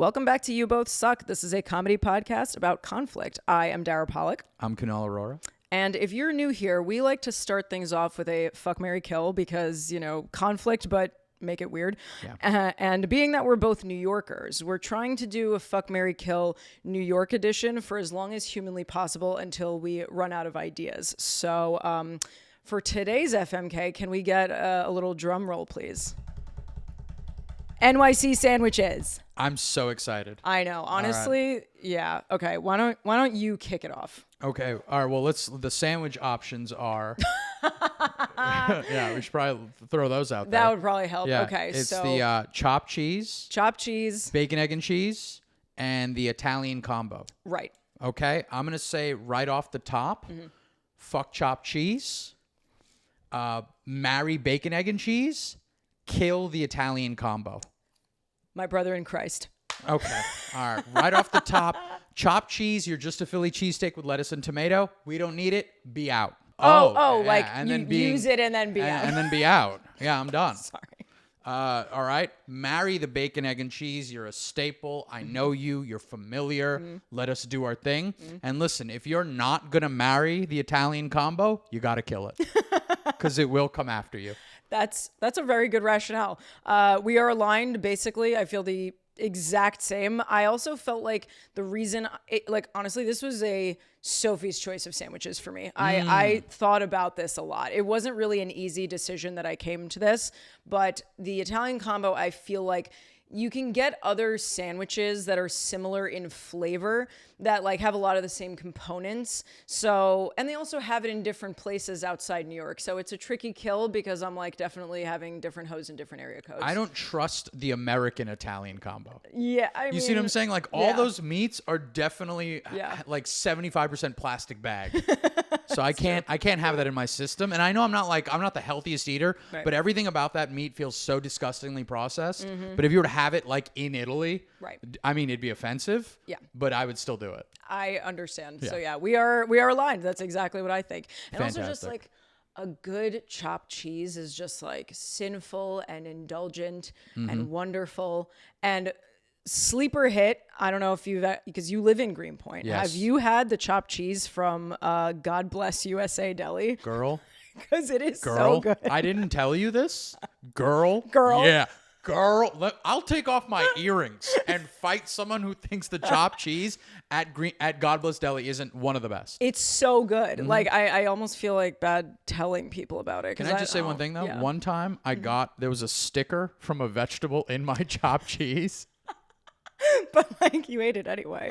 Welcome back to You Both Suck. This is a comedy podcast about conflict. I am Dara Pollock. I'm Kunal Aurora. And if you're new here, we like to start things off with a fuck, marry, kill because, conflict, but make it weird. Yeah. And being that we're both New Yorkers, we're trying to do a fuck, marry, kill New York edition for as long as humanly possible until we run out of ideas. So for today's FMK, can we get a little drum roll, please? NYC Sandwiches. I'm so excited. I know. Honestly, right. Yeah. Okay. Why don't you kick it off? Okay. All right. Well, the sandwich options are. Yeah, we should probably throw those out there. That would probably help. Yeah, okay. It's so the chopped cheese, bacon, egg, and cheese, and the Italian combo. Right. Okay. I'm gonna say right off the top, fuck chopped cheese, marry bacon, egg, and cheese, kill the Italian combo. My brother in Christ. Okay. All right. Right off the top, chopped cheese. You're just a Philly cheesesteak with lettuce and tomato. We don't need it. Be out. Oh, yeah, like and you then use it and then be out. And then be out. Yeah, I'm done. Sorry. All right. Marry the bacon, egg, and cheese. You're a staple. I know you. You're familiar. Let us do our thing. And listen, if you're not going to marry the Italian combo, you got to kill it. Because it will come after you. That's a very good rationale. We are aligned, basically. I feel the exact same. I also felt like the reason, honestly, this was a Sophie's choice of sandwiches for me. I thought about this a lot. It wasn't really an easy decision that I came to this, but the Italian combo, I feel like you can get other sandwiches that are similar in flavor that have a lot of the same components. So, and they also have it in different places outside New York. So it's a tricky kill because I'm definitely having different hoes in different area codes. I don't trust the American Italian combo. Yeah. You see what I'm saying? All those meats are definitely 75% plastic bag. So I can't have that in my system. And I know I'm not the healthiest eater, right. But everything about that meat feels so disgustingly processed. But if you were to have it in Italy, right. I mean, it'd be offensive. Yeah. But I would still do it. I understand. Yeah. So yeah, we are aligned. That's exactly what I think. And Fantastic. Also just a good chopped cheese is just sinful and indulgent and wonderful. And sleeper hit, I don't know if because you live in Greenpoint. Yes. Have you had the chopped cheese from God Bless USA Deli? Girl. Because it is so good. I didn't tell you this. Girl. Yeah. Girl, I'll take off my earrings and fight someone who thinks the chopped cheese at God Bless Deli isn't one of the best. It's so good. I almost feel bad telling people about it. Can I just say one thing though? Yeah. One time there was a sticker from a vegetable in my chopped cheese. But you ate it anyway.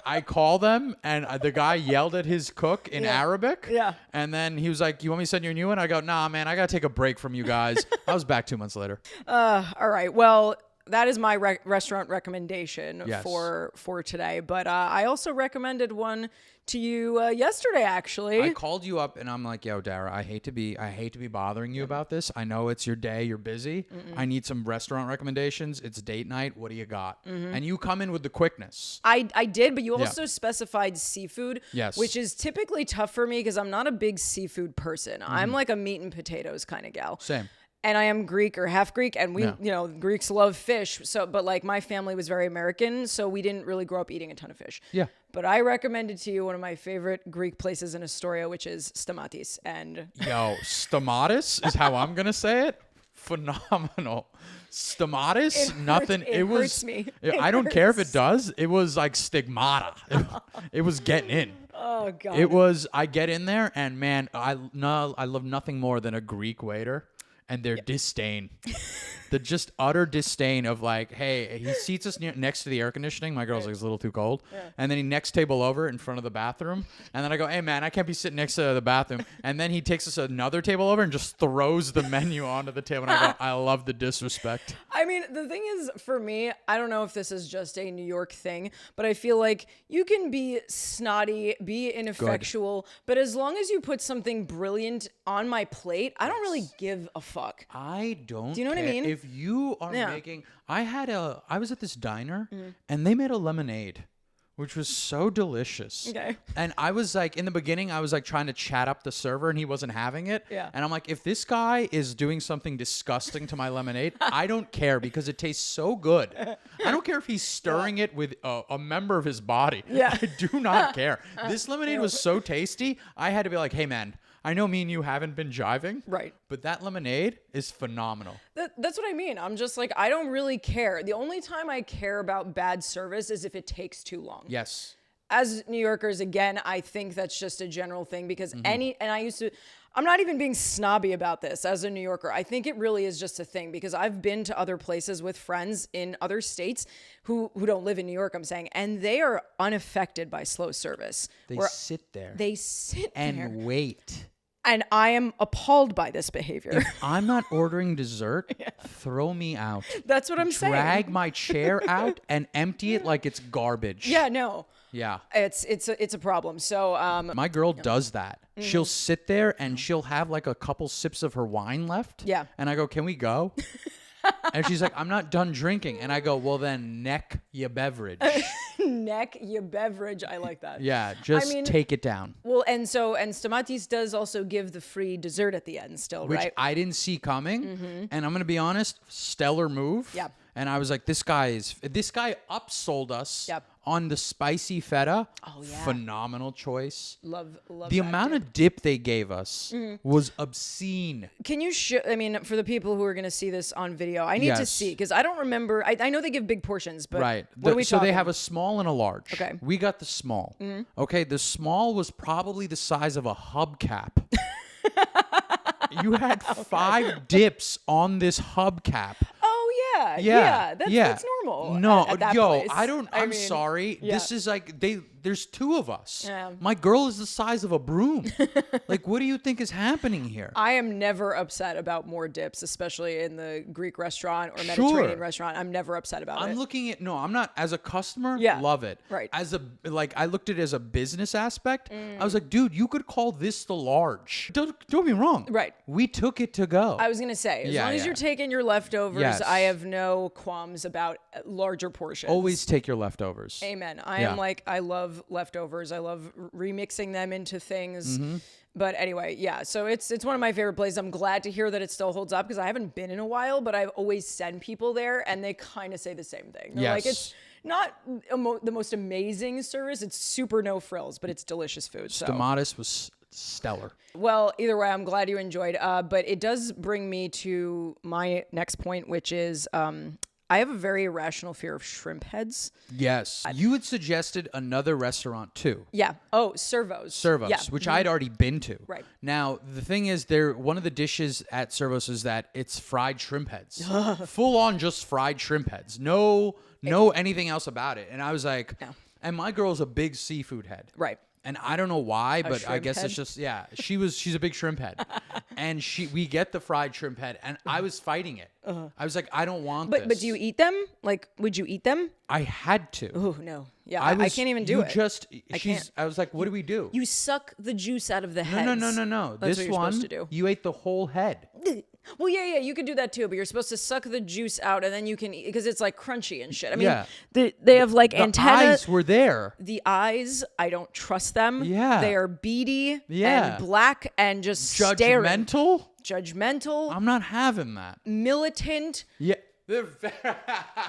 I call them and the guy yelled at his cook in Arabic. Yeah. And then he was like, "You want me to send you a new one?" I go, "Nah, man, I got to take a break from you guys." I was back 2 months later. All right. Well, that is my restaurant recommendation Yes. for today. But I also recommended one to you yesterday, actually. I called you up and I'm like, "Yo, Dara, I hate to be bothering you about this. I know it's your day, you're busy. I need some restaurant recommendations. It's date night. What do you got?" And you come in with the quickness. I did, but you also specified seafood, yes, which is typically tough for me because I'm not a big seafood person. I'm a meat and potatoes kind of gal. Same. And I am Greek or half Greek, and we, Greeks love fish. So, but my family was very American, so we didn't really grow up eating a ton of fish. Yeah. But I recommended to you one of my favorite Greek places in Astoria, which is Stamatis. And Stamatis is how I'm gonna say it. Phenomenal. Stamatis, nothing. It hurts me. I don't care if it does. It was stigmata. It was getting in. Oh God. It was. I get in there, and man, I love nothing more than a Greek waiter. And their disdain, the just utter disdain of hey, he seats us next to the air conditioning. My girl's it's a little too cold. Yeah. And then he next table over in front of the bathroom. And then I go, "Hey man, I can't be sitting next to the bathroom." And then he takes us another table over and just throws the menu onto the table. And I go, "I love the disrespect." I mean, the thing is, for me, I don't know if this is just a New York thing, but I feel like you can be snotty, be ineffectual, but as long as you put something brilliant on my plate, I don't really give a fuck. I don't. Do you know what I mean? If you are making, I was at this diner and they made a lemonade which was so delicious. Okay. And I was like, in the beginning, I was like trying to chat up the server and he wasn't having it. Yeah. And I'm like, if this guy is doing something disgusting to my lemonade, I don't care because it tastes so good. I don't care if he's stirring it with a member of his body. Yeah. I do not care. This lemonade was so tasty. I had to be like, hey, man, I know me and you haven't been jiving. Right. But that lemonade is phenomenal. That's what I mean. I'm just like, I don't really care. The only time I care about bad service is if it takes too long. Yes. As New Yorkers, again, I think that's just a general thing because Mm-hmm. I'm not even being snobby about this as a New Yorker. I think it really is just a thing because I've been to other places with friends in other states who don't live in New York, I'm saying, and they are unaffected by slow service. They sit there. They sit there. And wait. And I am appalled by this behavior. If I'm not ordering dessert, throw me out. That's what I'm saying. Drag my chair out and empty it like it's garbage. Yeah, no. Yeah. It's a problem. So My girl does that. She'll sit there and she'll have like a couple sips of her wine left. Yeah. And I go, can we go? And she's like, I'm not done drinking. And I go, well, then neck your beverage. neck your beverage. I like that. Yeah, just take it down. Well, and Stamatis does also give the free dessert at the end still, Which right? I didn't see coming. And I'm going to be honest, stellar move. Yeah. And I was like, this guy upsold us Yep. on the spicy feta. Oh, yeah. Phenomenal choice. Love The that amount dip. of dip they gave us was obscene. Can you I mean, for the people who are going to see this on video, I need to Yes. see because I don't remember. I know they give big portions, but Right. what are we So talking? they have a small and a large. Okay. We got the small. Okay. The small was probably the size of a hubcap. You had 5 dips on this hubcap. Oh yeah. That's normal. No, at that yo, place. I'm mean, sorry. yeah. This is like there's 2 of us. Yeah. My girl is the size of a broom. Like, what do you think is happening here? I am never upset about more dips, especially in the Greek restaurant or Mediterranean Sure. restaurant. I'm never upset about it. I'm looking at I'm not as a customer. Yeah, Love it. right. As I looked at it as a business aspect. I was like, dude, you could call this the large. Don't get me wrong. Right. We took it to go. I was gonna say, as Yeah, long as yeah. you're taking your leftovers, Yes. I have no qualms about larger portions. Always take your leftovers. Amen. I Yeah. am like, I love leftovers. I love remixing them into things. Mm-hmm. But anyway, yeah. So it's one of my favorite places. I'm glad to hear that it still holds up because I haven't been in a while, but I've always sent people there and they kind of say the same thing. They're like, Yes. it's not the most amazing service. It's super no frills, but it's delicious food. So. Stamatis was stellar. Well, either way, I'm glad you enjoyed. But it does bring me to my next point, which is I have a very irrational fear of shrimp heads. Yes. You had suggested another restaurant too. Yeah. Oh, Servos. Servos, Yeah. which I'd already been to. Right. Now, the thing is, one of the dishes at Servos is that it's fried shrimp heads. Full on just fried shrimp heads. No anything else about it. And I was like, and my girl's a big seafood head. Right. And I don't know why, but I shrimp guess head? it's just, she's a big shrimp head. And we get the fried shrimp head, and I was fighting it. I was like, I don't want this. But do you eat them? Like, would you eat them? I had to. Oh, no. Yeah, I can't even do it. I was like, what do we do? You suck the juice out of the heads. No. That's This what you're one, supposed to do. you ate the whole head. Well, yeah, you could do that too, but you're supposed to suck the juice out and then you can eat because it's like crunchy and shit. I mean, Yeah. they have like The antennas. eyes were there. The eyes, I don't trust them. Yeah. They are beady Yeah. and black and just staring. Judgmental? Judgmental, I'm not having that. militant. Yeah. They're very,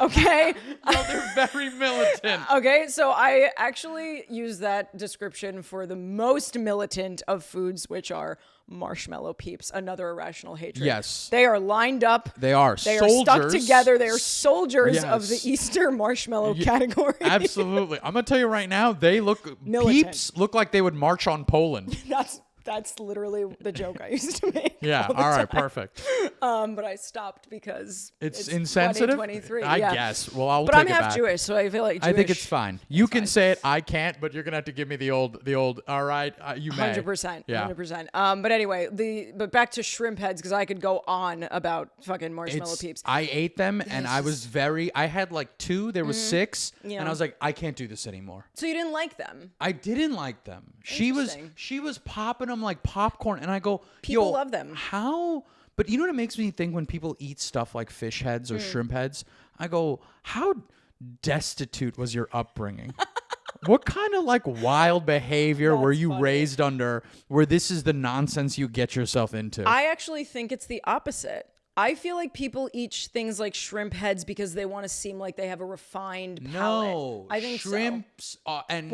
Okay. they're very militant. Okay, so I actually use that description for the most militant of foods, which are marshmallow peeps, another irrational hatred. Yes. They are lined up. They are They soldiers. are stuck together. They are soldiers of the Yes. Easter marshmallow category. Absolutely. I'm going to tell you right now, Militant. peeps look like they would march on Poland. That's literally the joke I used to make. Yeah. All right. Perfect. But I stopped because It's insensitive. 2023. I yeah. guess. Well, I'll But take I'm it half back. Jewish, so I feel like Jewish. I think it's fine. You can say it. I can't, but you're gonna have to give me the old. All right, you may. 100%. Yeah. 100%. But anyway, but back to shrimp heads because I could go on about fucking marshmallow peeps. I ate them, and I was I had like 2. There was 6, Yeah. and I was like, I can't do this anymore. So you didn't like them? I didn't like them. She was popping them like popcorn, and I go, People yo, love them. How? But you know what it makes me think when people eat stuff like fish heads or shrimp heads? I go, how destitute was your upbringing? What kind of like wild behavior were That's you funny. raised under where this is the nonsense you get yourself into? I actually think it's the opposite. I feel like people eat things like shrimp heads because they want to seem like they have a refined palate. No, I think shrimps and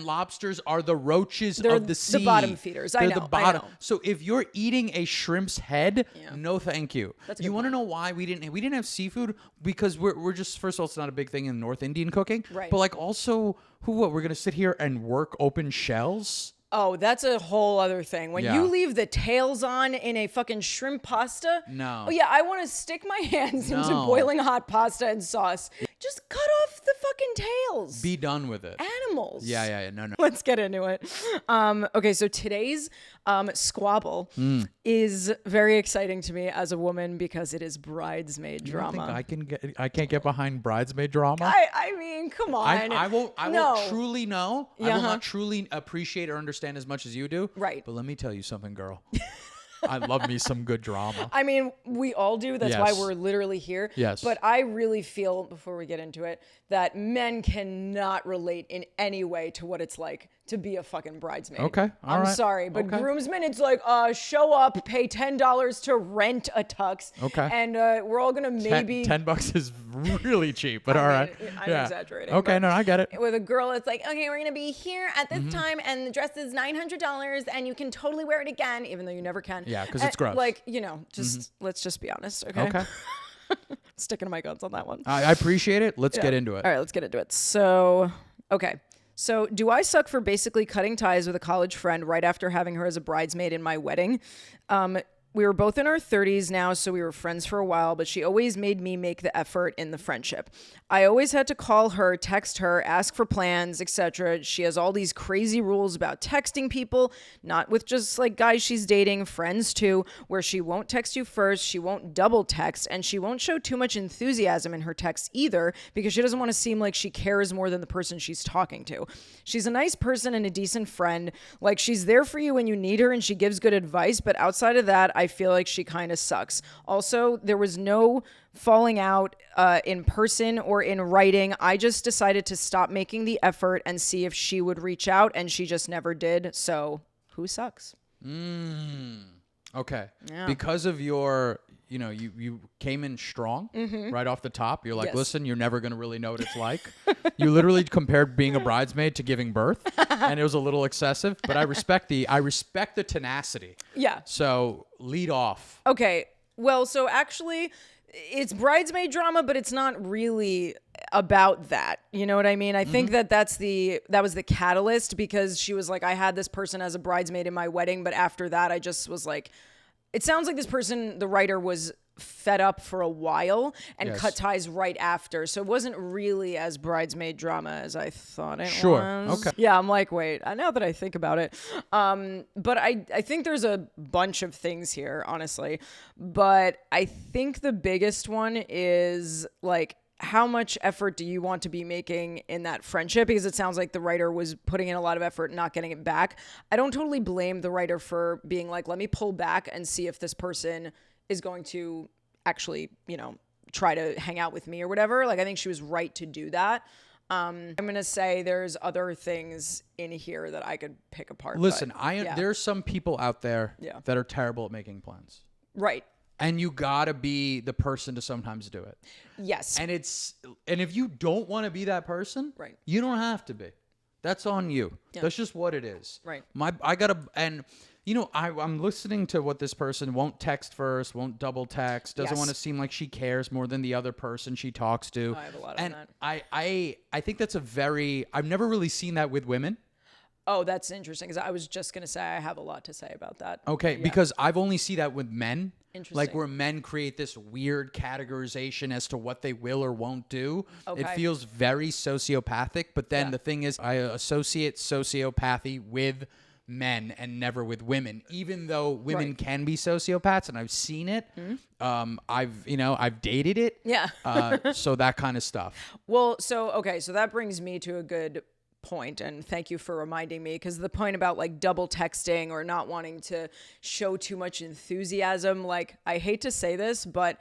lobsters are the roaches They're of the sea. the bottom feeders. They're I know. the bottom. I know. So if you're eating a shrimp's head, Yeah. no, thank you. That's a You good want to point. know why we didn't have seafood? Because we're just, first of all, it's not a big thing in North Indian cooking. Right. But like also, we're gonna sit here and work open shells? Oh, that's a whole other thing. When Yeah. you leave the tails on in a fucking shrimp pasta. No. Oh yeah, I want to stick my hands into No. boiling hot pasta and sauce. Just cut off the fucking tails. Be done with it. Animals. Yeah. No. Let's get into it. Okay, so today's squabble is very exciting to me as a woman because it is bridesmaid You don't drama. think I can't get behind bridesmaid drama? I mean, come on. I won't No. truly know. I Yeah, will huh? not truly appreciate or understand as much as you do. Right. But let me tell you something, girl. I love me some good drama. I mean, we all do. That's why Yes. we're literally here. Yes. But I really feel, before we get into it, that men cannot relate in any way to what it's like to be a fucking bridesmaid. Okay, all I'm right. sorry, but Okay. groomsmen, it's like, show up, pay $10 to rent a tux. Okay. And we're all going to maybe... $10 is really cheap, but all mean, right. I'm exaggerating, Okay, but- no, I get it. With a girl, it's like, okay, we're gonna be here at Mm-hmm. this time, and the dress is $900, and you can totally wear it again, even though you never can. Yeah, 'cause it's gross. Like, just let's just be honest, okay? Okay. Sticking to my guns on that one. I appreciate it. Let's get into it. All right, let's get into it. So, okay. So, do I suck for basically cutting ties with a college friend right after having her as a bridesmaid in my wedding? We were both in our 30s now, so we were friends for a while, but she always made me make the effort in the friendship. I always had to call her, text her, ask for plans, etc. She has all these crazy rules about texting people, not with just like guys she's dating, friends too, where she won't text you first, she won't double text, and she won't show too much enthusiasm in her texts either because she doesn't want to seem like she cares more than the person she's talking to. She's a nice person and a decent friend. Like, she's there for you when you need her and she gives good advice, but outside of that, I feel like she kind of sucks. Also, there was no falling out in person or in writing. I just decided to stop making the effort and see if she would reach out, and she just never did. So, who sucks? Okay. Yeah. Because of your, you came in strong right off the top. You're like, Yes. listen, you're never going to really know what it's like. You literally compared being a bridesmaid to giving birth, and it was a little excessive, but I respect the tenacity. Yeah. So lead off. Okay. Well, so actually, it's bridesmaid drama, but it's not really about that. You know what I mean? I think that that was the catalyst, because she was like, I had this person as a bridesmaid in my wedding, but after that, I just was like, it sounds like this person, the writer, was fed up for a while and Yes. cut ties right after. So it wasn't really as bridesmaid drama as I thought it Sure. was. Okay. Yeah, I'm like, wait, now that I think about it. But I think there's a bunch of things here, honestly. But I think the biggest one is like, how much effort do you want to be making in that friendship? Because it sounds like the writer was putting in a lot of effort and not getting it back. I don't totally blame the writer for being like, let me pull back and see if this person is going to actually, try to hang out with me or whatever. Like, I think she was right to do that. I'm going to say there's other things in here that I could pick apart. Listen, but, yeah. there's some people out there Yeah. that are terrible at making plans. Right. And you gotta be the person to sometimes do it. Yes. And if you don't want to be that person, Right. you don't have to be. That's on you. Yeah. That's just what it is. Right. I'm listening to what this person won't text first, won't double text, doesn't Yes. want to seem like she cares more than the other person she talks to. I have a lot of and that. I think that's I've never really seen that with women. Oh, that's interesting, because I was just going to say I have a lot to say about that. Okay, Yeah. because I've only see that with men. Interesting. Like, where men create this weird categorization as to what they will or won't do. It Okay. feels very sociopathic, but then Yeah. the thing is, I associate sociopathy with men and never with women, even though women Right. can be sociopaths, and I've seen it. I've dated it. Yeah. So that kind of stuff. Well, so that brings me to a good point, and thank you for reminding me, because the point about like double texting or not wanting to show too much enthusiasm, like, I hate to say this, but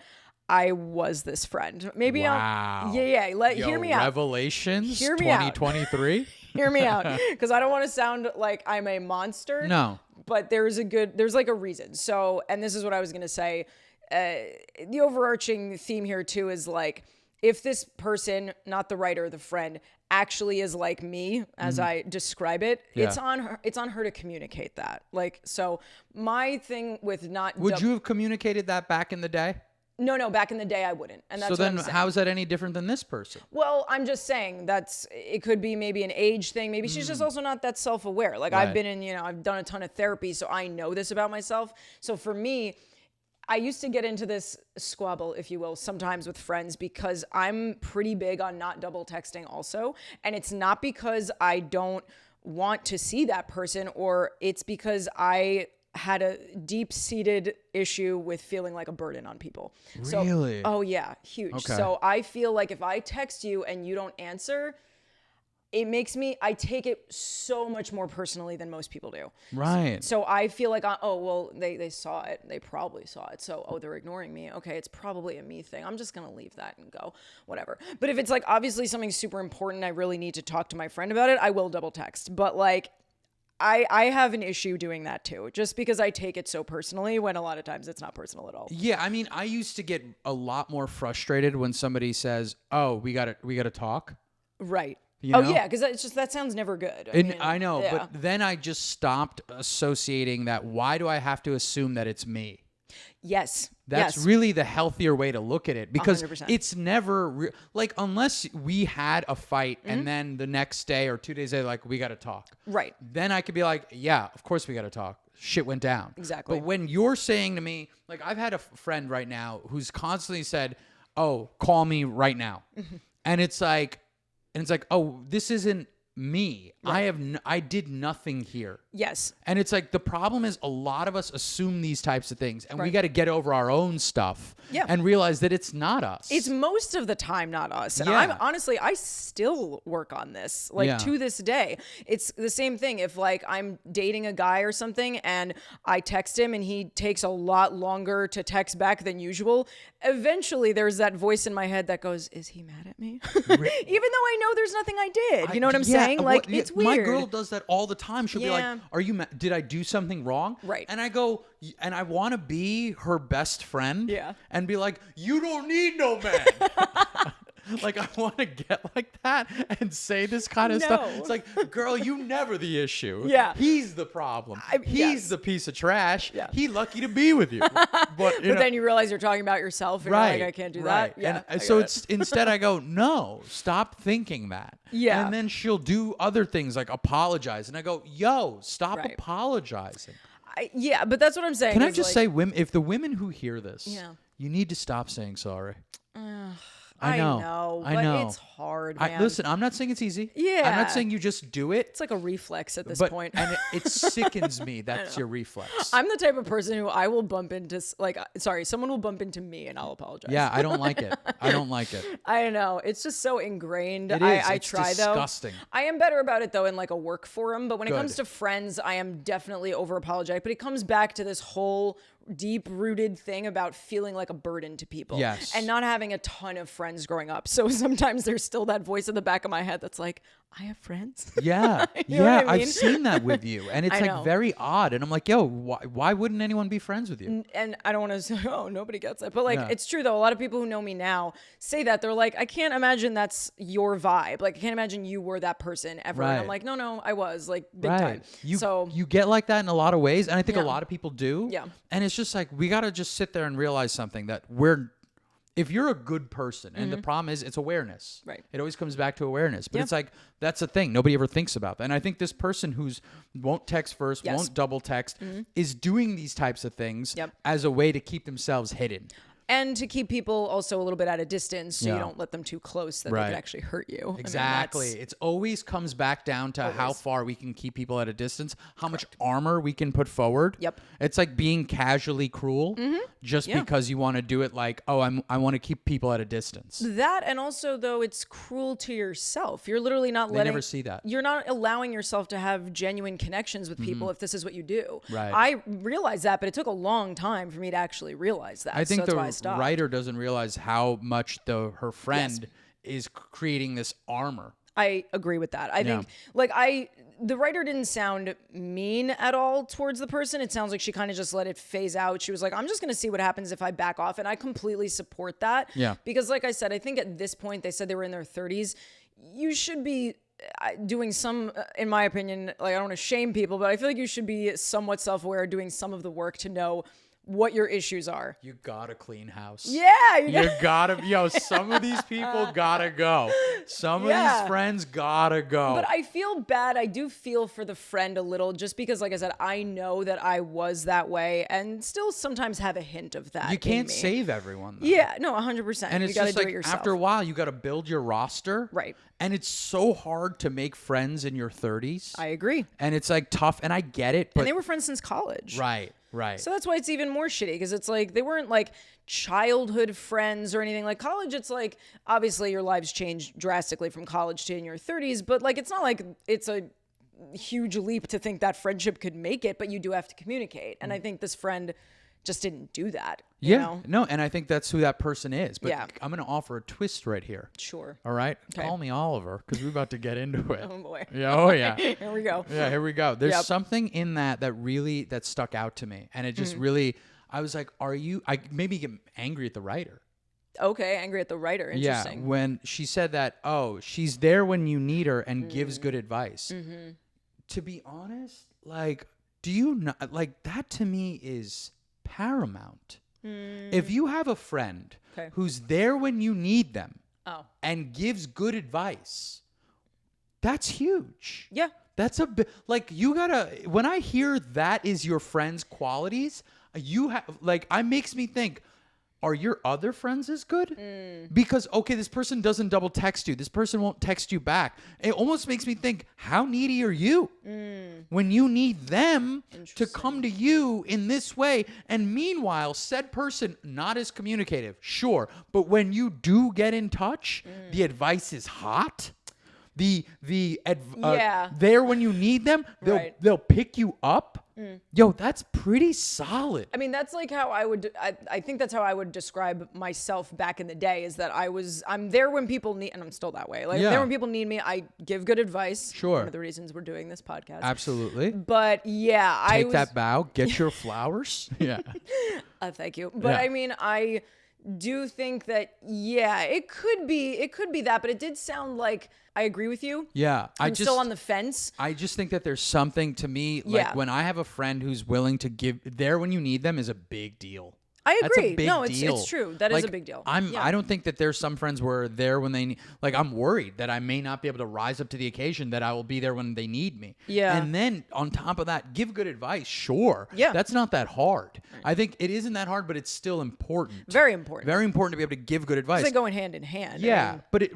I was this friend. Maybe Wow. hear me out. Revelations Hear me out. 2023. Hear me out, because I don't want to sound like I'm a monster. No. But there's like a reason. So, and this is what I was going to say. The overarching theme here too is like, if this person, not the writer, the friend, actually is like me as I describe it, it's on her to communicate that. Like, so my thing with not Would you have communicated that back in the day? No, back in the day I wouldn't. And that's so what then I'm saying. How is that any different than this person? Well, I'm just saying it could be maybe an age thing. Maybe she's just also not that self-aware. Like I've been in, I've done a ton of therapy, so I know this about myself. So for me, I used to get into this squabble, if you will, sometimes with friends because I'm pretty big on not double texting also. And it's not because I don't want to see that person, or it's because I had a deep-seated issue with feeling like a burden on people. Really? Oh yeah, huge. Okay. So I feel like if I text you and you don't answer, I take it so much more personally than most people do. Right. So I feel like, they saw it. They probably saw it. So, they're ignoring me. Okay, it's probably a me thing. I'm just going to leave that and go, whatever. But if it's like obviously something super important, I really need to talk to my friend about it, I will double text. But like, I have an issue doing that too, just because I take it so personally when a lot of times it's not personal at all. Yeah, I mean, I used to get a lot more frustrated when somebody says, "Oh, we got to talk." Right. You know? Oh yeah, because that sounds never good. I know, but then I just stopped associating that. Why do I have to assume that it's me? Yes. That's really the healthier way to look at it, because 100%. it's never like, unless we had a fight and then the next day or 2 days later, like, we got to talk. Right. Then I could be like, yeah, of course we got to talk. Shit went down. Exactly. But when you're saying to me, like, I've had a friend right now who's constantly said, "Oh, call me right now." And it's like, oh, this isn't me. Right. I did nothing here. Yes. And it's like, the problem is a lot of us assume these types of things, and we got to get over our own stuff and realize that it's not us. It's most of the time not us. And I still work on this, like to this day. It's the same thing. If like I'm dating a guy or something and I text him and he takes a lot longer to text back than usual, eventually there's that voice in my head that goes, is he mad at me? Even though I know there's nothing I did. You know what I'm saying? Like, it's weird. My girl does that all the time. She'll be like, "Are you mad? Did I do something wrong?" Right. And I go, and I want to be her best friend. Yeah. And be like, "You don't need no man." Like, I want to get like that and say this kind of stuff. It's like, girl, you never the issue. Yeah. He's the problem. He's the piece of trash. Yeah. He lucky to be with you. But then you realize you're talking about yourself, and you're like, I can't do that. Yeah. And so instead I go, no, stop thinking that. Yeah. And then she'll do other things like apologize. And I go, yo, stop apologizing. But that's what I'm saying. Can I just say, if the women who hear this, you need to stop saying sorry. I know, but it's hard, man. Listen, I'm not saying it's easy. Yeah. I'm not saying you just do it. It's like a reflex at this point. And it sickens me that's your reflex. I'm the type of person who I will bump into, someone will bump into me and I'll apologize. Yeah, I don't like it. I don't like it. I know. It's just so ingrained. It is. I it's try, disgusting. though. I am better about it, though, in like a work forum. But when it comes to friends, I am definitely over apologetic. But it comes back to this whole deep-rooted thing about feeling like a burden to people. Yes. And not having a ton of friends growing up. So sometimes there's still that voice in the back of my head that's like, I have friends. Yeah. You know what I mean? I've seen that with you. And it's like very odd. And I'm like, yo, why wouldn't anyone be friends with you? And I don't want to say, oh, nobody gets it. But like, it's true, though. A lot of people who know me now say that. They're like, I can't imagine that's your vibe. Like, I can't imagine you were that person ever. Right. And I'm like, no, I was, like, big time. You get like that in a lot of ways. And I think a lot of people do. Yeah. And it's just like, we got to just sit there and realize something, that if you're a good person, and the problem is it's awareness. Right. It always comes back to awareness. But it's like, that's the thing. Nobody ever thinks about that. And I think this person won't text first, won't double text, is doing these types of things as a way to keep themselves hidden. And to keep people also a little bit at a distance, so you don't let them too close that they could actually hurt you. Exactly. It always comes back down to how far we can keep people at a distance, how much armor we can put forward. Yep. It's like being casually cruel just because you want to do it like, oh, I want to keep people at a distance. That, and also, though, it's cruel to yourself. You're literally not letting... They never see that. You're not allowing yourself to have genuine connections with people if this is what you do. Right. I realized that, but it took a long time for me to actually realize that. I think that's why I the stopped. writer doesn't realize how much her friend is creating this armor. I agree with that. I think the writer didn't sound mean at all towards the person. It sounds like she kind of just let it phase out. She was like, I'm just going to see what happens if I back off. And I completely support that. Yeah. Because like I said, I think at this point, they said they were in their 30s. You should be doing some, in my opinion, like I don't want to shame people, but I feel like you should be somewhat self-aware, doing some of the work to know what your issues are. You gotta clean house. Yeah. You gotta, some of these people gotta go. Some of these friends gotta go. But I feel bad. I do feel for the friend a little, just because, like I said, I know that I was that way and still sometimes have a hint of that. You can't save everyone, though. Yeah, no, 100%. And it's you gotta just do like, it yourself. after a while, you gotta build your roster. Right. And it's so hard to make friends in your 30s. I agree. And it's like tough, and I get it. But And they were friends since college. Right. So that's why it's even more shitty, because it's like they weren't like childhood friends or anything. Like college, it's like obviously your lives change drastically from college to in your 30s, but like it's not like it's a huge leap to think that friendship could make it, but you do have to communicate. And I think this friend just didn't do that. You know? No, and I think that's who that person is. But Yeah. I'm going to offer a twist right here. Sure. All right? Okay. Call me Oliver, because we're about to get into it. Oh boy. Yeah, oh yeah. Here we go. Yeah, here we go. There's Yep. something in that really that stuck out to me, and it just really. I was like, I maybe get angry at the writer. Okay, angry at the writer. Interesting. Yeah, when she said that, she's there when you need her and gives good advice. To be honest, like, do you not like that? To me is paramount. If you have a friend who's there when you need them and gives good advice, that's huge. Yeah. That's a bit like you gotta. When I hear that is your friend's qualities, you have like it makes me think. Are your other friends as good? Because, okay, this person doesn't double text you. This person won't text you back. It almost makes me think, how needy are you when you need them to come to you in this way? And meanwhile, said person, not as communicative, sure. But when you do get in touch, the advice is hot. There when you need them, they'll pick you up. Yo, that's pretty solid. I mean, that's like how I think that's how I would describe myself back in the day, is that I'm there when people need, and I'm still that way. Like, I'm there when people need me. I give good advice. Sure. One of the reasons we're doing this podcast. Absolutely. But yeah, Take that bow, get your flowers. Yeah. Thank you. But I mean, I do think that, it could be that, but it did sound like I agree with you. Yeah. I'm still on the fence. I just think that there's something to me, like when I have a friend who's willing to give there when you need them is a big deal. I agree. That's a big deal. It's true. That is a big deal. I don't think that there's some friends where there when they need, like I'm worried that I may not be able to rise up to the occasion, that I will be there when they need me. Yeah. And then on top of that, give good advice. Sure. Yeah. That's not that hard. I think it isn't that hard, but it's still important. Very important. Very important to be able to give good advice. They go hand in hand. Yeah. But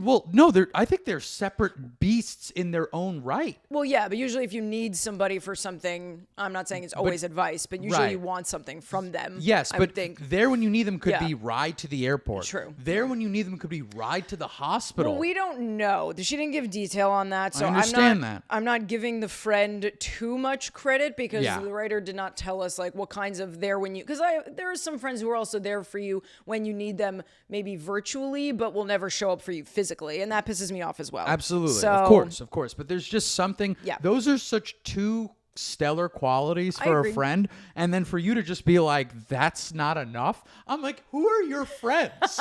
I think they're separate beasts in their own right. Well, yeah, but usually if you need somebody for something, I'm not saying it's always advice, but usually you want something from them. Yes, I but would think. there when you need them could be ride to the airport. True. There when you need them could be ride to the hospital. Well, we don't know. She didn't give detail on that, so I understand that. I'm not giving the friend too much credit, because Yeah. the writer did not tell us like what kinds of there when you, because there are some friends who are also there for you when you need them, maybe virtually, but will never show up for you physically, and that pisses me off as well. Absolutely. So, Of course. But there's just something. Yeah. Those are such two stellar qualities I for agree. a friend, and then for you to just be like, that's not enough. I'm like, who are your friends?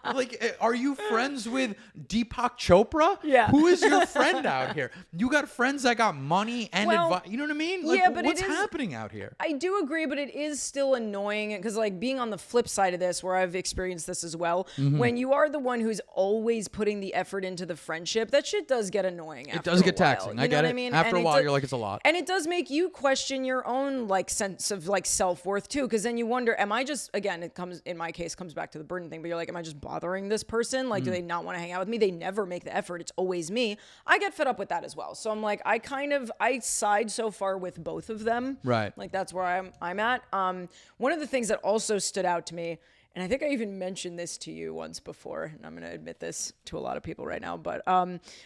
Like, are you friends with Deepak Chopra? Yeah. Who is your friend out here? You got friends that got money and advice. You know what I mean? Like, yeah, but what's it is, happening out here? I do agree, but it is still annoying, because like being on the flip side of this, where I've experienced this as well, when you are the one who's always putting the effort into the friendship, that shit does get annoying. It does get taxing. You I know get what it. I mean? After And a while, you're like, it's a lot. And it does make you question your own like sense of like self-worth too, because then you wonder, am I just, again, it comes, in my case, comes back to the burden thing, but you're like, am I just bothering this person? Like, do they not want to hang out with me? They never make the effort. It's always me. I get fed up with that as well. So I'm like, I side so far with both of them. Right. Like that's where I'm at. One of the things that also stood out to me, and I think I even mentioned this to you once before, and I'm going to admit this to a lot of people right now, but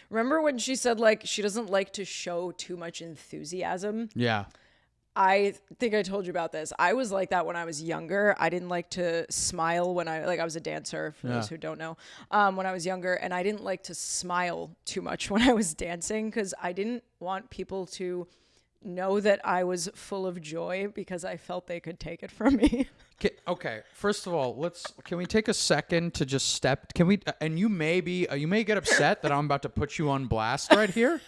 remember when she said like she doesn't like to show too much enthusiasm? Yeah. I think I told you about this. I was like that when I was younger. I didn't like to smile when I was a dancer, for those who don't know, when I was younger. And I didn't like to smile too much when I was dancing because I didn't want people to know that I was full of joy because I felt they could take it from me. Okay. First of all, can we take a second to just step? Can we? And you may get upset that I'm about to put you on blast right here.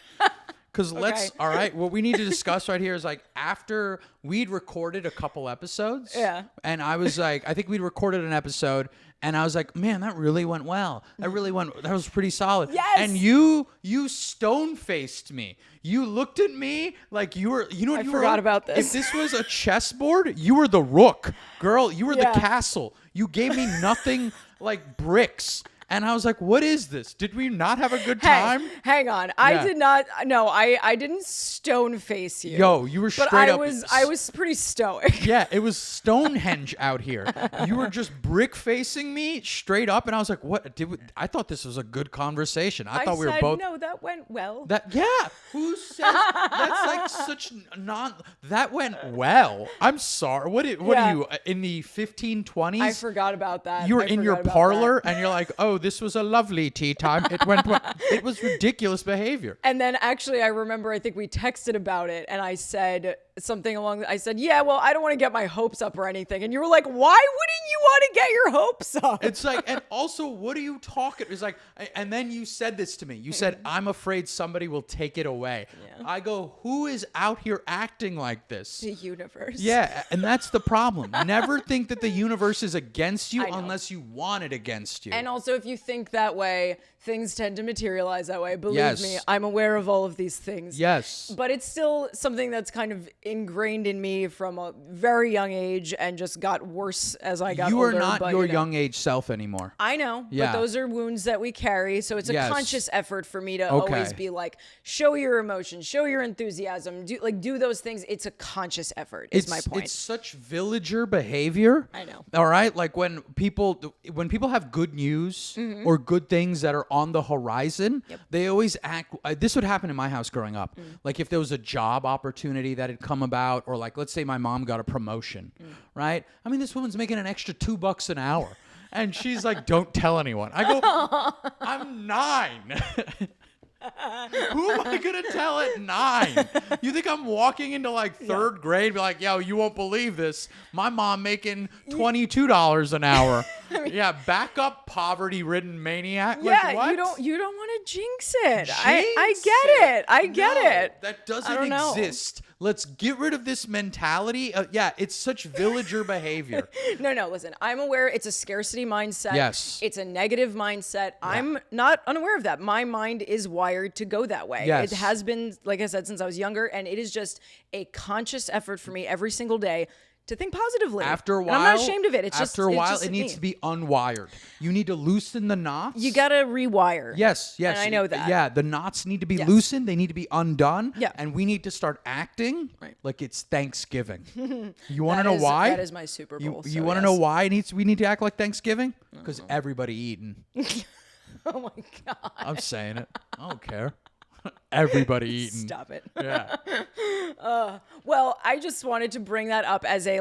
Because all right, what we need to discuss right here is like after we'd recorded a couple episodes. Yeah. And I was like, I think we'd recorded an episode and I was like, man, that really went well. That was pretty solid. Yes. And you stone-faced me. You looked at me like you were, you know what you were? I forgot about this. If this was a chessboard, you were the rook. Girl, you were the castle. You gave me nothing like bricks. And I was like, what is this? Did we not have a good time? Hey, hang on. I did not. No, I didn't stone face you. Yo, you were straight up. But I was pretty stoic. Yeah, it was Stonehenge out here. You were just brick facing me straight up. And I was like, what? I thought this was a good conversation. I thought we were both. No, that went well. Who says that's like such that went well. I'm sorry. What are you in the 1520s? I forgot about that. You were in your parlor and you're like, oh, this was a lovely tea time. It went well. It was ridiculous behavior. And then actually I remember, I think we texted about it and I said something I said, yeah, well, I don't want to get my hopes up or anything. And you were like, why wouldn't you want to get your hopes up? It's like, and also, what are you talking? It's like, and then you said this to me. You said, I'm afraid somebody will take it away. Yeah. I go, who is out here acting like this? The universe. Yeah, and that's the problem. Never think that the universe is against you unless you want it against you. And also, if you think that way, things tend to materialize that way. Believe me, I'm aware of all of these things. Yes. But it's still something that's kind of ingrained in me from a very young age and just got worse as I got older. You are not your young age self anymore. I know, but those are wounds that we carry. So it's a conscious effort for me to always be like, show your emotions, show your enthusiasm, do those things. It's a conscious effort is my point. It's such villager behavior. I know. All right? Like when people have good news or good things that are on the horizon, they always act. This would happen in my house growing up. Like if there was a job opportunity that had come about, or like let's say my mom got a promotion, right? I mean, this woman's making an extra $2 an hour, and she's like, "Don't tell anyone." I go, "I'm 9." Who am I gonna tell at 9? You think I'm walking into like 3rd grade, be like, yo, you won't believe this. My mom making $22 an hour. Yeah, back up, poverty-ridden maniac. Yeah, like, what? you don't want to jinx it. I get it. I get it. That doesn't exist. Let's get rid of this mentality. It's such villager behavior. No, listen. I'm aware it's a scarcity mindset. Yes. It's a negative mindset. Yeah. I'm not unaware of that. My mind is wired to go that way. Yes. It has been, like I said, since I was younger, and it is just a conscious effort for me every single day to think positively. After a while, and I'm not ashamed of it. After a while, it needs to be unwired. You need to loosen the knots. You gotta rewire. Yes. And I know that. Yeah, the knots need to be loosened. They need to be undone. Yeah. And we need to start acting like it's Thanksgiving. You want to know why? That is my Super Bowl. You want to know why we need to act like Thanksgiving? Because everybody eating. Oh my God. I'm saying it. I don't care. Everybody eating. Stop it. Yeah. Well, I just wanted to bring that up as a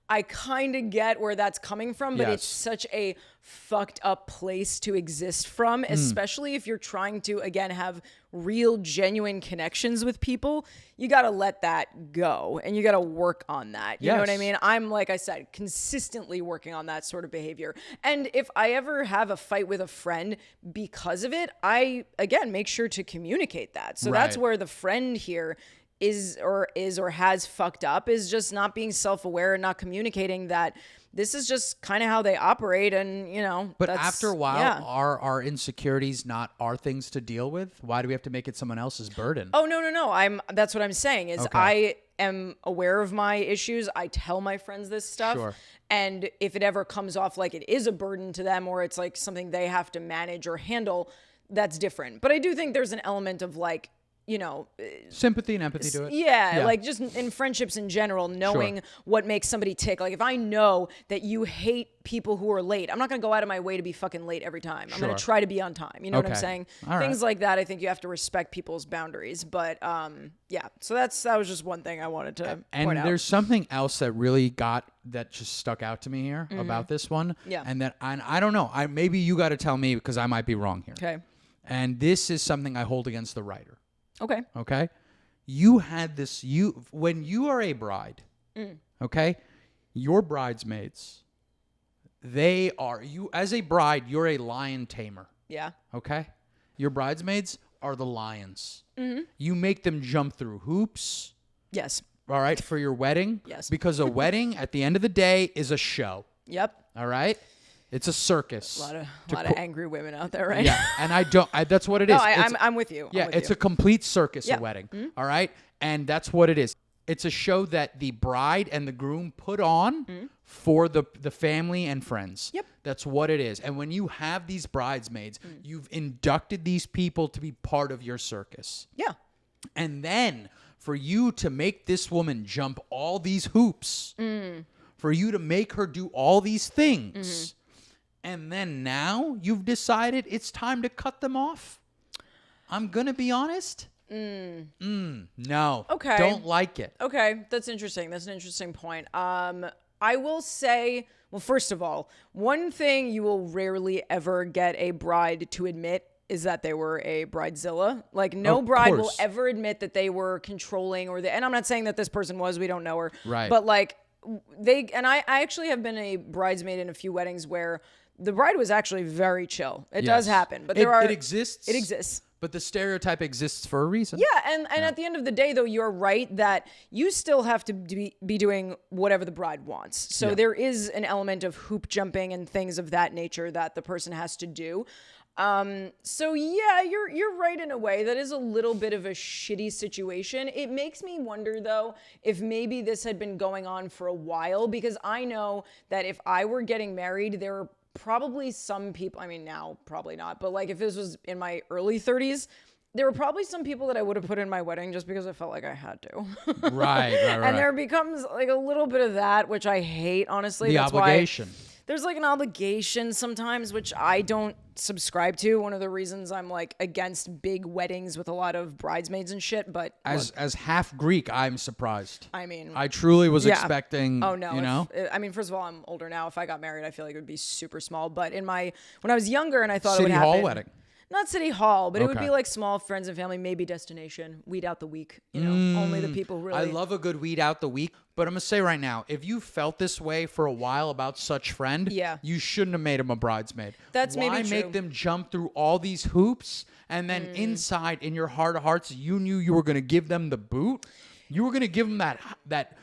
I kind of get where that's coming from, but it's such a fucked up place to exist from, especially if you're trying to, again, have real, genuine connections with people. You got to let that go and you got to work on that. You know what I mean? I'm, like I said, consistently working on that sort of behavior. And if I ever have a fight with a friend because of it, I, again, make sure to communicate that. So that's where the friend here is or has fucked up, is just not being self-aware and not communicating that this is just kind of how they operate. And, but after a while, are our insecurities not our things to deal with? Why do we have to make it someone else's burden? Oh, no. That's what I'm saying is I am aware of my issues. I tell my friends this stuff. Sure. And if it ever comes off like it is a burden to them, or it's like something they have to manage or handle, that's different. But I do think there's an element of you know, sympathy and empathy to it. Yeah, like just in friendships in general, knowing what makes somebody tick. Like if I know that you hate people who are late, I'm not going to go out of my way to be fucking late every time. I'm going to try to be on time. You know what I'm saying? Things like that, I think you have to respect people's boundaries. But yeah, so that was just one thing I wanted to point out. And there's something else that just stuck out to me here about this one. Yeah. And I don't know. Maybe you got to tell me because I might be wrong here. Okay. And this is something I hold against the writer. Okay. Okay. You had this. When you are a bride. Okay. Your bridesmaids. They are you as a bride. You're a lion tamer. Yeah. Okay. Your bridesmaids are the lions. You make them jump through hoops. Yes. All right, for your wedding. Yes. Because a wedding, at the end of the day, is a show. Yep. All right? It's a circus. A lot of angry women out there, right? Yeah, and that's what it is. No, I'm with you. Yeah, it's a complete circus, a wedding. All right? And that's what it is. It's a show that the bride and the groom put on for the family and friends. Yep. That's what it is. And when you have these bridesmaids, you've inducted these people to be part of your circus. Yeah. And then for you to make this woman jump all these hoops, for you to make her do all these things, and then now you've decided it's time to cut them off? I'm going to be honest. No. Okay. Don't like it. Okay. That's interesting. That's an interesting point. I will say, well, first of all, one thing you will rarely ever get a bride to admit is that they were a bridezilla. Like no bride will ever admit that they were controlling and I'm not saying that this person was, we don't know her. Right. But like I actually have been a bridesmaid in a few weddings where the bride was actually very chill. It does happen, but it exists. It exists. But the stereotype exists for a reason. Yeah, and at the end of the day, though, you're right that you still have to be doing whatever the bride wants. So there is an element of hoop jumping and things of that nature that the person has to do. So yeah, you're right in a way. That is a little bit of a shitty situation. It makes me wonder, though, if maybe this had been going on for a while, because I know that if I were getting married, there are probably some people, I mean now probably not, but like if this was in my early 30s, there were probably some people that I would have put in my wedding just because I felt like I had to. Right. And there becomes like a little bit of that, which I hate, honestly. That's obligation. Why there's like an obligation sometimes, which I don't subscribe to. One of the reasons I'm like against big weddings with a lot of bridesmaids and shit. But as half Greek, I'm surprised. I mean, I truly was expecting. Oh no! You know, I mean, first of all, I'm older now. If I got married, I feel like it would be super small. But when I was younger, and I thought it would happen. City Hall wedding. Not City Hall, but it would be like small friends and family, maybe destination, weed out the week. You know, only the people who really. I love a good weed out the week, but I'm gonna say right now, if you felt this way for a while about such friend, you shouldn't have made him a bridesmaid. That's maybe true. Why make them jump through all these hoops and then inside in your heart of hearts, you knew you were gonna give them the boot? You were gonna give them that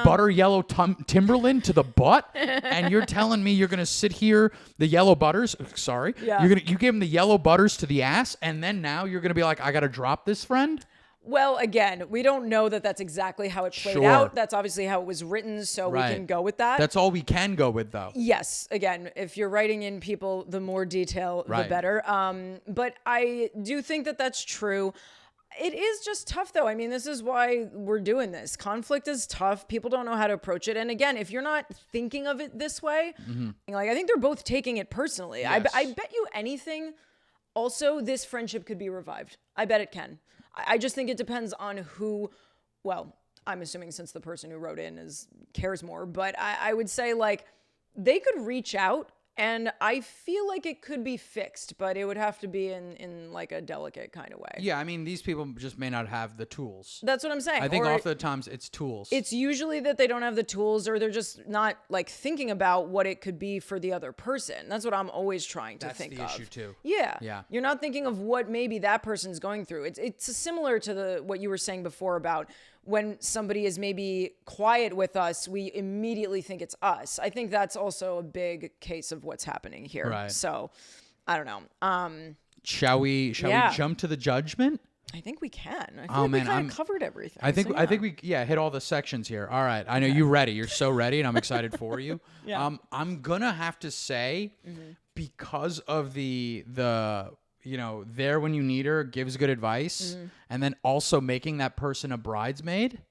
butter yellow Timberland to the butt, and you're telling me you're gonna sit here the yellow butters. Sorry, you give them the yellow butters to the ass, and then now you're gonna be like, I gotta drop this friend. Well, again, we don't know that that's exactly how it played out. That's obviously how it was written, so we can go with that. That's all we can go with, though. Yes. Again, if you're writing in people, the more detail, the better. But I do think that that's true. It is just tough, though. I mean, this is why we're doing this. Conflict is tough. People don't know how to approach it. And again, if you're not thinking of it this way, like I think they're both taking it personally. Yes. I bet you anything. Also, this friendship could be revived. I bet it can. I just think it depends on who. Well, I'm assuming since the person who wrote in cares more, but I would say like they could reach out. And I feel like it could be fixed, but it would have to be in like a delicate kind of way. Yeah, I mean, these people just may not have the tools. That's what I'm saying. I think often the times it's tools. It's usually that they don't have the tools, or they're just not like thinking about what it could be for the other person. That's what I'm always trying to think of. That's the issue too. Yeah. You're not thinking of what maybe that person's going through. It's similar to what you were saying before about when somebody is maybe quiet with us, we immediately think it's us. I think that's also a big case of what's happening here. Right. So, I don't know. Shall we jump to the judgment? I think we can. I feel like we kind of covered everything. I think we hit all the sections here. All right. I know you're ready. You're so ready, and I'm excited for you. I'm gonna have to say, because of the there when you need her, gives good advice, and then also making that person a bridesmaid,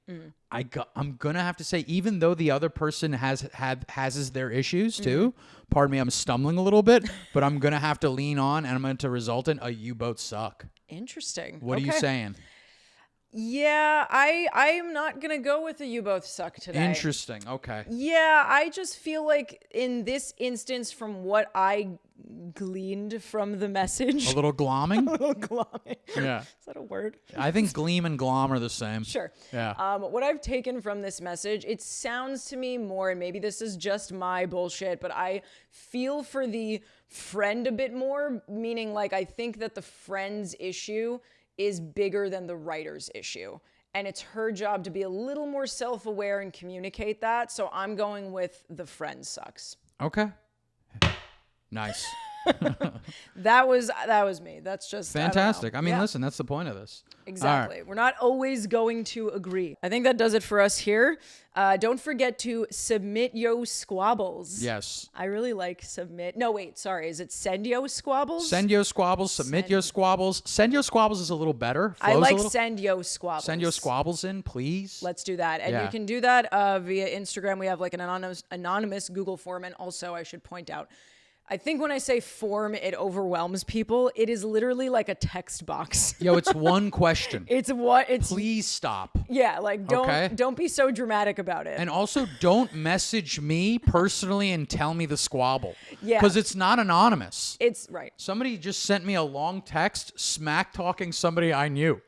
I'm gonna have to say, even though the other person has their issues too, pardon me, I'm stumbling a little bit, but I'm gonna have to lean on, and I'm going to result in a you both suck. Interesting. What are you saying? Yeah, I'm not gonna go with the you both suck today. Interesting. Okay. Yeah, I just feel like in this instance, from what I gleaned from the message, A little glomming? a little glomming. Yeah. Is that a word? I think gleam and glom are the same. Sure. Yeah. What I've taken from this message, it sounds to me more, and maybe this is just my bullshit, but I feel for the friend a bit more, meaning like I think that the friend's issue is bigger than the writer's issue. And it's her job to be a little more self-aware and communicate that. So I'm going with the friend sucks. Okay. Nice. That was me. That's just Fantastic. I mean, Yeah. listen, that's the point of this. Exactly. All right. We're not always going to agree. I think that does it for us here. Don't forget to submit yo squabbles. Yes. I really like submit. No, wait, sorry. Is it send yo squabbles? Send your squabbles, submit your squabbles. Send your squabbles is a little better. I Flows like a little. send yo squabbles. Send your squabbles in, please. Let's do that. And Yeah. you can do that via Instagram. We have like an anonymous Google form. And also, I should point out, I think when I say form, it overwhelms people. It is literally like a text box. Yo, it's one question. It's Please stop. yeah, like don't be so dramatic about it. And also, don't message me personally and tell me the squabble. Yeah. Because it's not anonymous. It's right. Somebody just sent me a long text smack talking somebody I knew.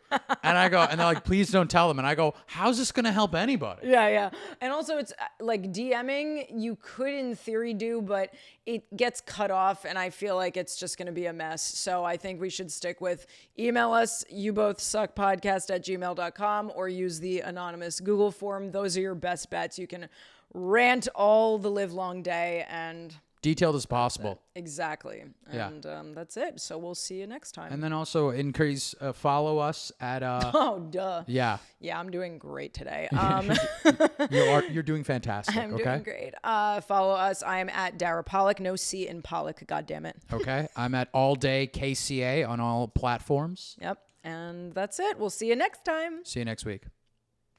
And I go, and they're like, please don't tell them. And I go, how's this going to help anybody? Yeah. And also it's like DMing you could in theory do, but it gets cut off and I feel like it's just going to be a mess. So I think we should stick with email us, youbothsuckpodcast@gmail.com, or use the anonymous Google form. Those are your best bets. You can rant all the live long day and Detailed as possible. exactly. Yeah. And that's it. So we'll see you next time. And then also follow us at oh, duh. yeah. Yeah, I'm doing great today. You're doing fantastic. I'm okay. doing great. Follow us. I am at Dara Pollock. No C in Pollock. God damn it. Okay. I'm at all day KCA on all platforms. Yep. And that's it. We'll see you next time. See you next week.